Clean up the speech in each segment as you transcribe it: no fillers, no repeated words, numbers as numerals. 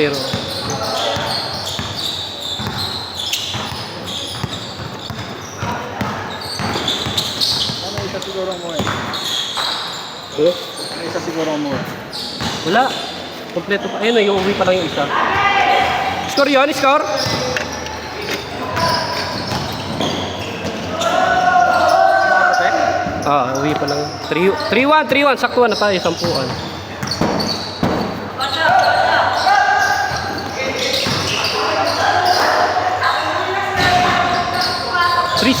Pero Ano isa siguro mo eh? eh, Ano isa siguro mo eh? wala. Kompleto pa. Ayun, yung uwi pa lang yung isa. Score yun, score. Uwi pa lang. 3-1, saktuan na tayo, sampuan. Three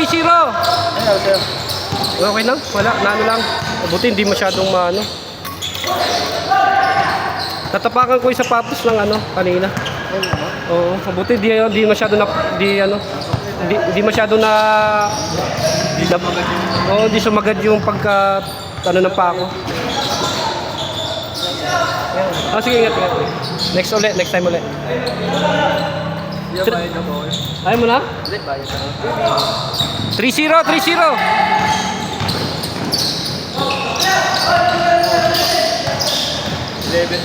zero. Ano sir? Okay lang, wala, naano lang. Buti hindi masyadong maano. Tatapakan ko yung sapatos ng ano, kanina. Oo, buti di masyado na, di masyado na, di sumagad yung pagka, ano ng pako. Sige, ingat. Next time ulit. Hindi ba bayad na po eh? Ayaw mo na? Hindi, bayad na. 3-0. 11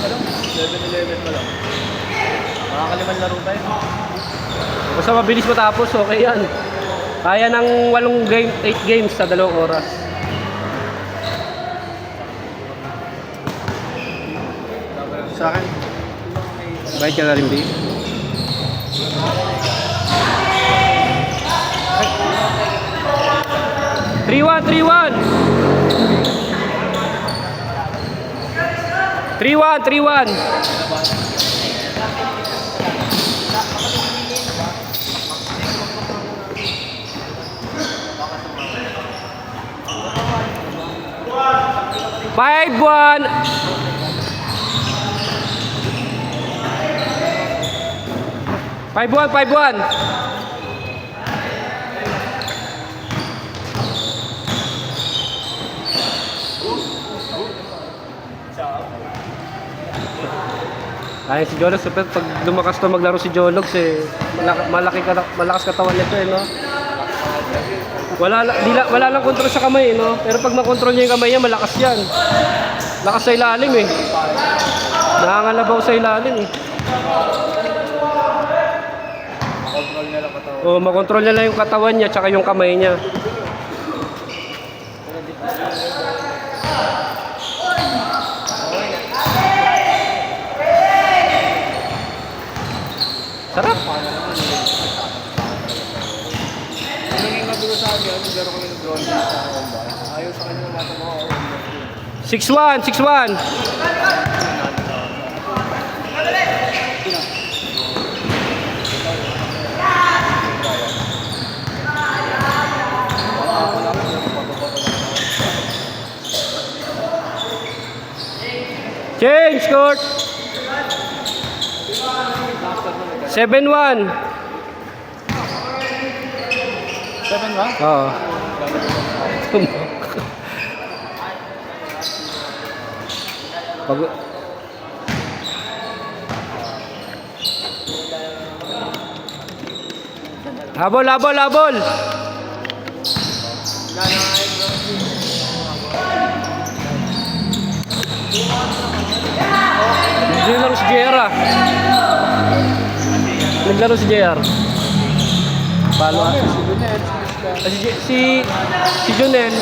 pa lang. 11 pa lang. Makakalimang laro tayo. Basta mabilis matapos, okay yan. Kaya ng 8 games sa 2 oras. Sa akin, Bayad ka na rin, babe. Three one. 3-1. Five one. 5-1. Ay, si Jologs, pag lumakas to maglaro si Jologs eh, malakas katawan nito eh, no? Wala lang control sa kamay eh, no? Pero pag makontrol niya yung kamay niya, malakas yan. Lakas sa ilalim eh. Nakangalabaw sa ilalim eh. control niya lang katawan. O, makontrol niya lang yung katawan niya tsaka yung kamay niya. Sarap. Naging magulo sa akin, naglaro kami ng drone sa Honda. Ayaw sa kanya ng mata mo. 6-1. Change court. 7-1. 7 ba? Oo. Pag Habol. Naglaro si JR ah. Naglaro si JR. Palo ah. Si Junel,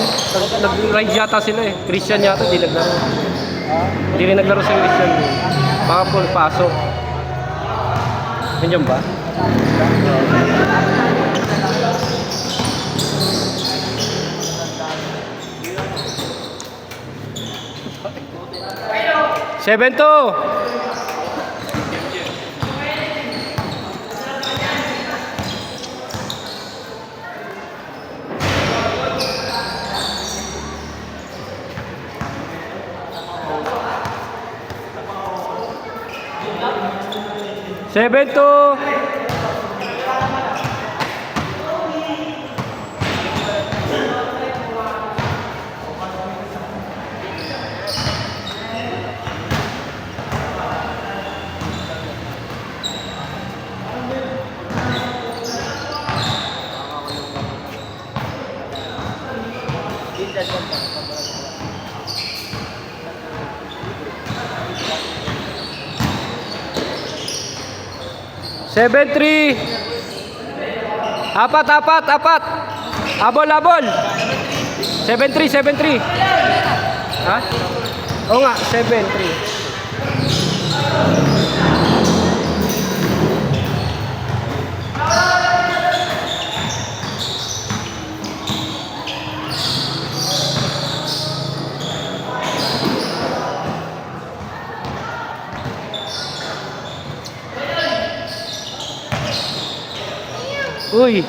nag-ride yata sila eh. Christian yata, di naglaro. Hindi rin naglaro si Christian. Baka po pasok. Ganyan ba? Seven two. Seven two. 7-3. Apat. Abol. 7-3. Ha? Oo nga, 7-3. Uy.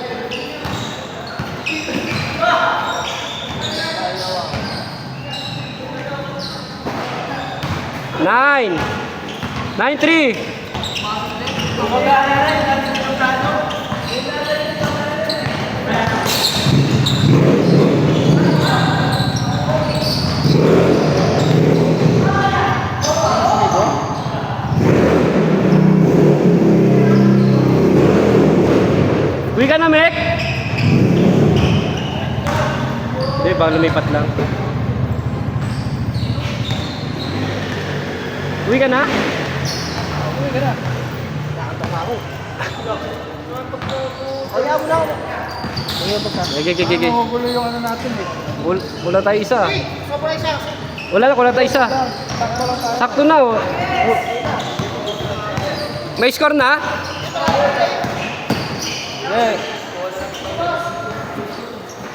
Nine. 9-3. Uwi ka na, Mek? Hindi, baka lumipat lang. Uwi ka na? Nakatama ako. Kaya mo na ako. Gigi. Magugulo yung ano natin eh. Wala tayo isa. Sobra isa. Wala tayo isa. Takbo lang tayo. Sakto na, oh. May score na? Eh.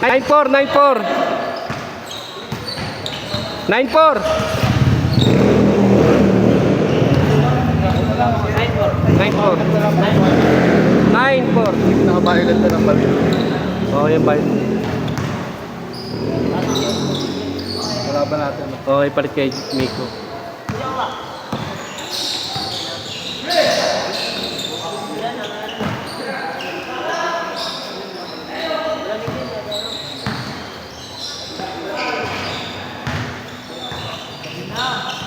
9-4. 9-4. Nakabahilan na ng balik. Oh, yan ba? Wala ba natin? Oh, ipalit kay Miko.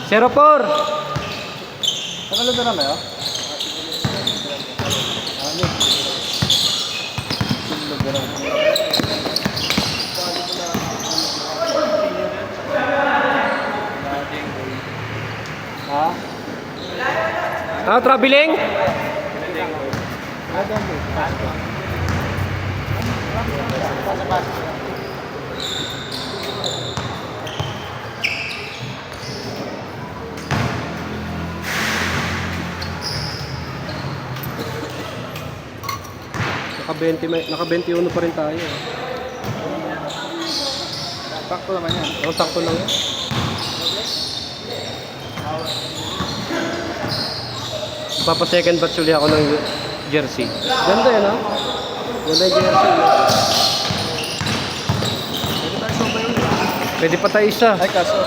Zero 4. Nakalad na naman yun? Ha? Ah, traveling? Naka-21 pa rin tayo. Sakto naman yan. Oh, sakto lang yan. Papa second batch uli ako ng jersey. Ganda yan, ha? Ganda yung jersey. Pwede pa tayo isa. Ay, kaso.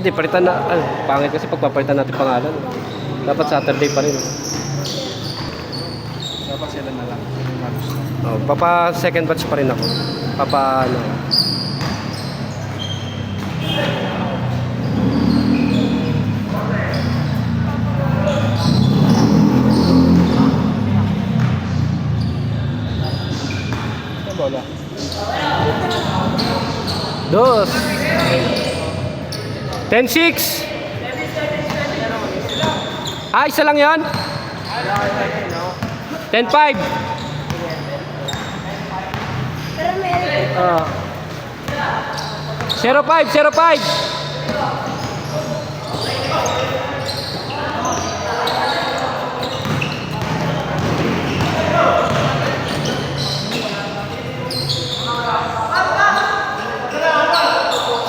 Hindi, palitan na. Pangit kasi pagpapalitan natin pangalan. Dapat Saturday pa rin. Dapat sila na lang. Oh, papa second batch pa rin ako. Papa ano. Ano bola? Dos. 10-6. Ah, isa lang yan? 10-5. Ah. 0-5.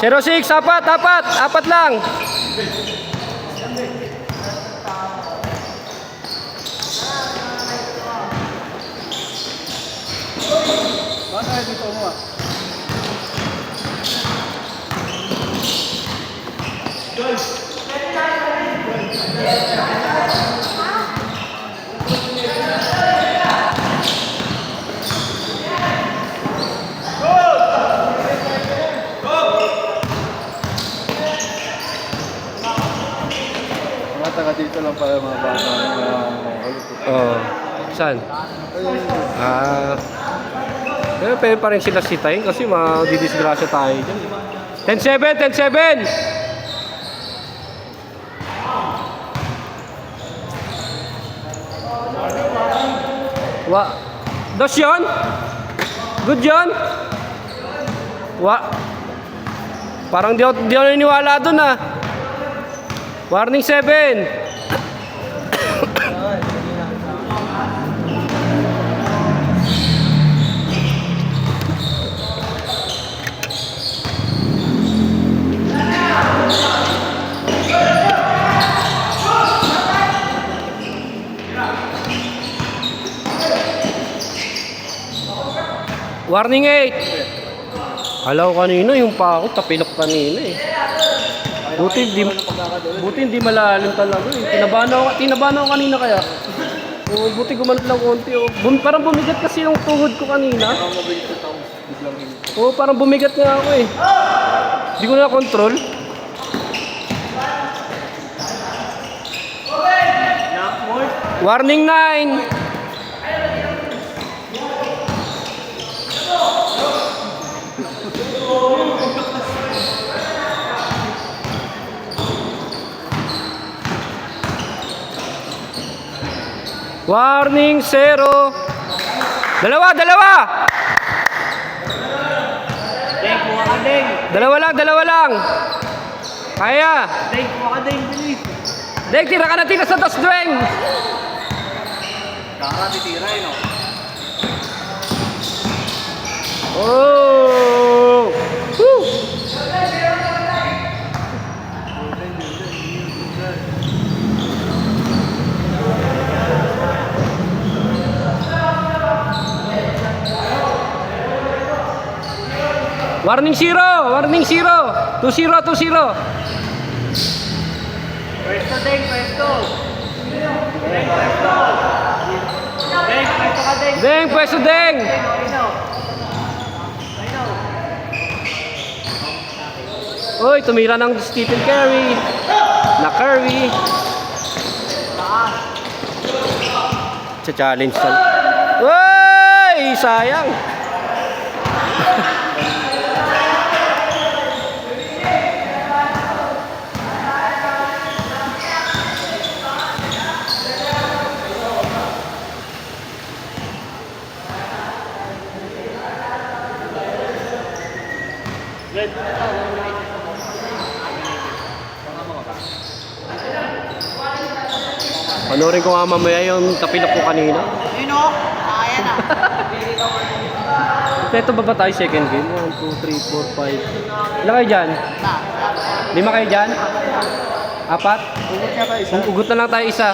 Zero 6, apat lang. Bakit tayo dito mo ah? Mga taga dito lang pala mga bata Oh, saan? Ah. Pero pwede pa rin sila sitayin kasi madidisgrasya tayo dyan. 10-7. Dos yun? Good yun? Parang di ako naniniwala dun ah. Warning 7. Warning 8. Alaw kanina yung pa ako tapilok kanina eh. Buti hindi malalim talaga eh. Tinabahan ako kanina kaya. O, buti gumanot lang konti oh. Parang bumigat kasi yung tuhod ko kanina. Oo, parang bumigat nga ako eh. Hindi ko na control. Warning 9. Warning 0. Dalawa. Deng, kuha ka, Deng. Dalawa lang. Kaya. Deng, kuha ka, Deng. Bilis. Dek, tira ka na tira sa tas, Dweng. Kaka, titira eh, no? Oh! Woo! Warning 0! 2-0! Pwesto, Deng, pwesto. Deng, pwesto. Deng, pwesto ka, Deng. Deng, pwesto Deng! Uy, tumira ng Stephen Curry. Na Curry. Challenge tal. Uy, sayang. Panoorin ko nga mamaya yung tapilok ko kanina. Ayun o, kaya na. Ito ba tayo second game? 1, 2, 3, 4, 5. Ilan kayo dyan? 5 kayo dyan? 4? Ugot nga ba isa? Ugot na lang tayo isa.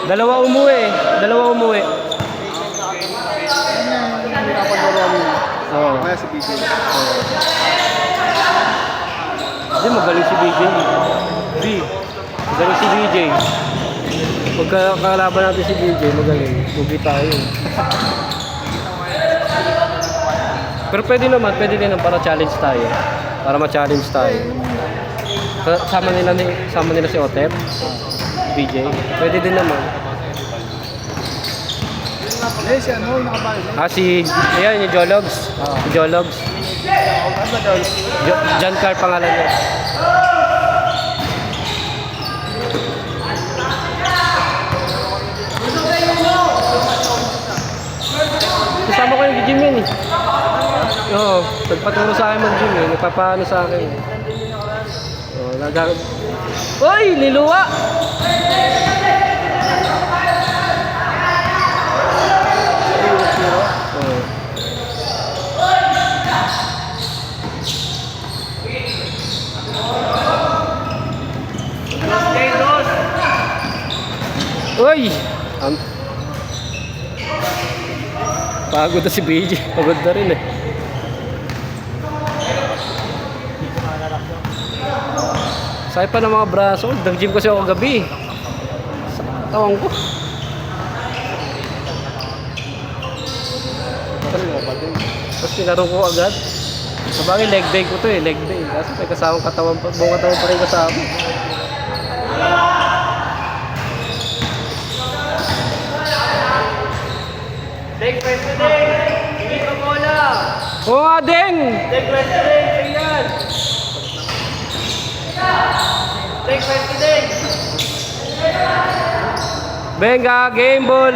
Dalawa umuwi. Hindi ka pag-laro nila. Oo. Kaya si BJ. Hindi, magaling si BJ. Magaling si BJ. Pagka kalaban natin si BJ, magaling. Tugi tayo. Pero pwede din naman para challenge tayo. Para ma-challenge tayo. Sama nila si Otep. BJ. Pwede din naman. Eh, si ano, yung nakabahay. Ayan, yung Jologs. Si Jologs. John Carr pangalan niya. Kasama ko yung gym yan eh. Oo, nagpaturo sa akin mag-gym eh. Nagpapaano sa akin eh. Uy! Niluwa! Uy! Pagod na si BJ. Pagod na rin eh. Sakit pa ng mga braso. Nag-gym kasi ako kagabi. Sakit tawang ko. Tapos pinaro ko agad. Sabagay leg day ko to eh. Leg day. Kasi may kasamang katawan pa. Buong katawan pa rin kasama. Deng, pwesto, Deng. Hindi ka bola. Oo nga, Deng! Deng, pwesto, Deng. Tingnan. Deng, pwesto, Deng. Benga, game ball.